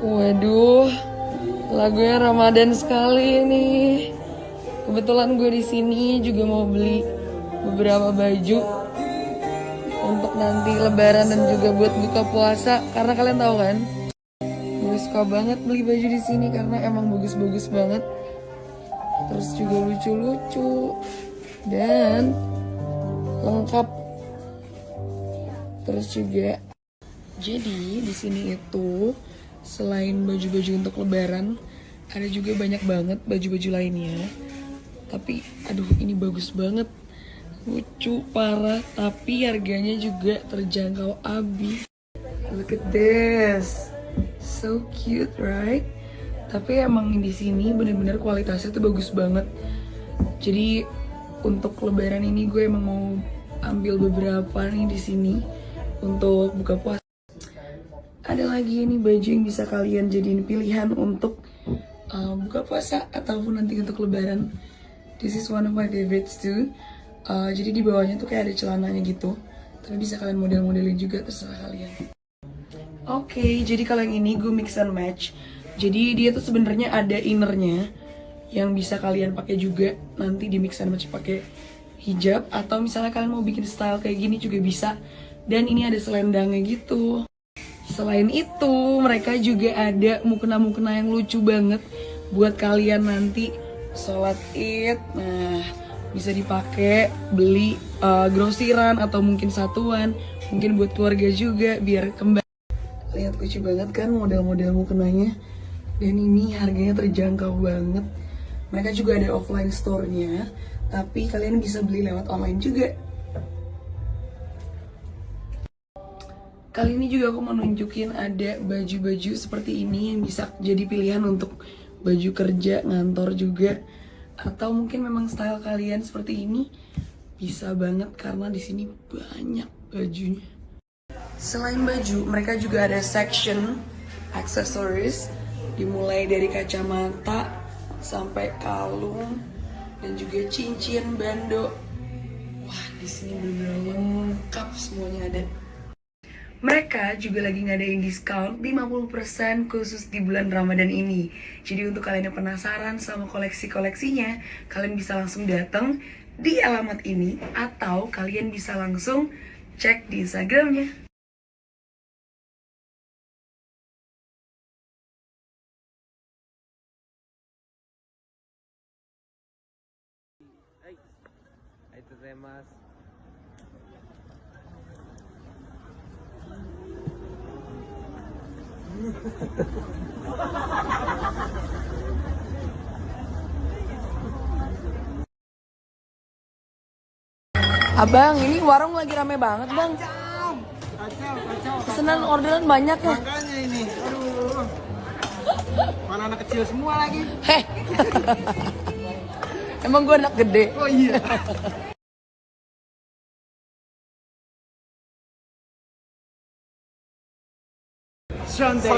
Waduh, lagunya Ramadan sekali nih. Kebetulan gue di sini juga mau beli beberapa baju untuk nanti Lebaran dan juga buat buka puasa. Karena kalian tahu kan, gue suka banget beli baju di sini karena emang bagus-bagus banget. Terus juga lucu-lucu dan lengkap. Terus juga, jadi di sini itu selain baju-baju untuk Lebaran, ada juga banyak banget baju-baju lainnya. Tapi aduh, ini bagus banget, lucu parah, tapi harganya juga terjangkau abis. Look at this, so cute right? Tapi emang di sini bener-bener kualitasnya tuh bagus banget. Jadi untuk Lebaran ini gue emang mau ambil beberapa nih di sini untuk buka puasa. Ada lagi nih baju yang bisa kalian jadiin pilihan untuk buka puasa ataupun nanti untuk Lebaran. This is one of my favorites too. Jadi di bawahnya tuh kayak ada celananya gitu. Tapi bisa kalian model-modelin juga, terserah kalian. Oke, jadi kalau yang ini gue mix and match. Jadi dia tuh sebenarnya ada innernya yang bisa kalian pakai juga nanti di mix and match pakai hijab, atau misalnya kalian mau bikin style kayak gini juga bisa. Dan ini ada selendangnya gitu. Selain itu, mereka juga ada mukena-mukena yang lucu banget buat kalian nanti sholat Id. Nah, bisa dipakai beli grosiran atau mungkin satuan, mungkin buat keluarga juga biar kembali. Lihat lucu banget kan model-model mukenanya. Dan ini harganya terjangkau banget. Mereka juga ada offline store-nya, tapi kalian bisa beli lewat online juga. Kali ini juga aku mau nunjukin ada baju-baju seperti ini yang bisa jadi pilihan untuk baju kerja, ngantor juga. Atau mungkin memang style kalian seperti ini, bisa banget karena di sini banyak bajunya. Selain baju, mereka juga ada section accessories, dimulai dari kacamata sampai kalung dan juga cincin, bando. Wah, di sini benar-benar lengkap semuanya ada. Mereka juga lagi ngadain diskon 50% khusus di bulan Ramadan ini. Jadi untuk kalian yang penasaran sama koleksi-koleksinya, kalian bisa langsung datang di alamat ini atau kalian bisa langsung cek di Instagramnya. Itu saya mas. Abang, ini warung lagi rame banget bang. Kacau. Pesanan orderan banyak ya. Makanya ini, aduh. Mana anak kecil semua lagi. Heh. Emang gue anak gede. Oh iya. Shonte.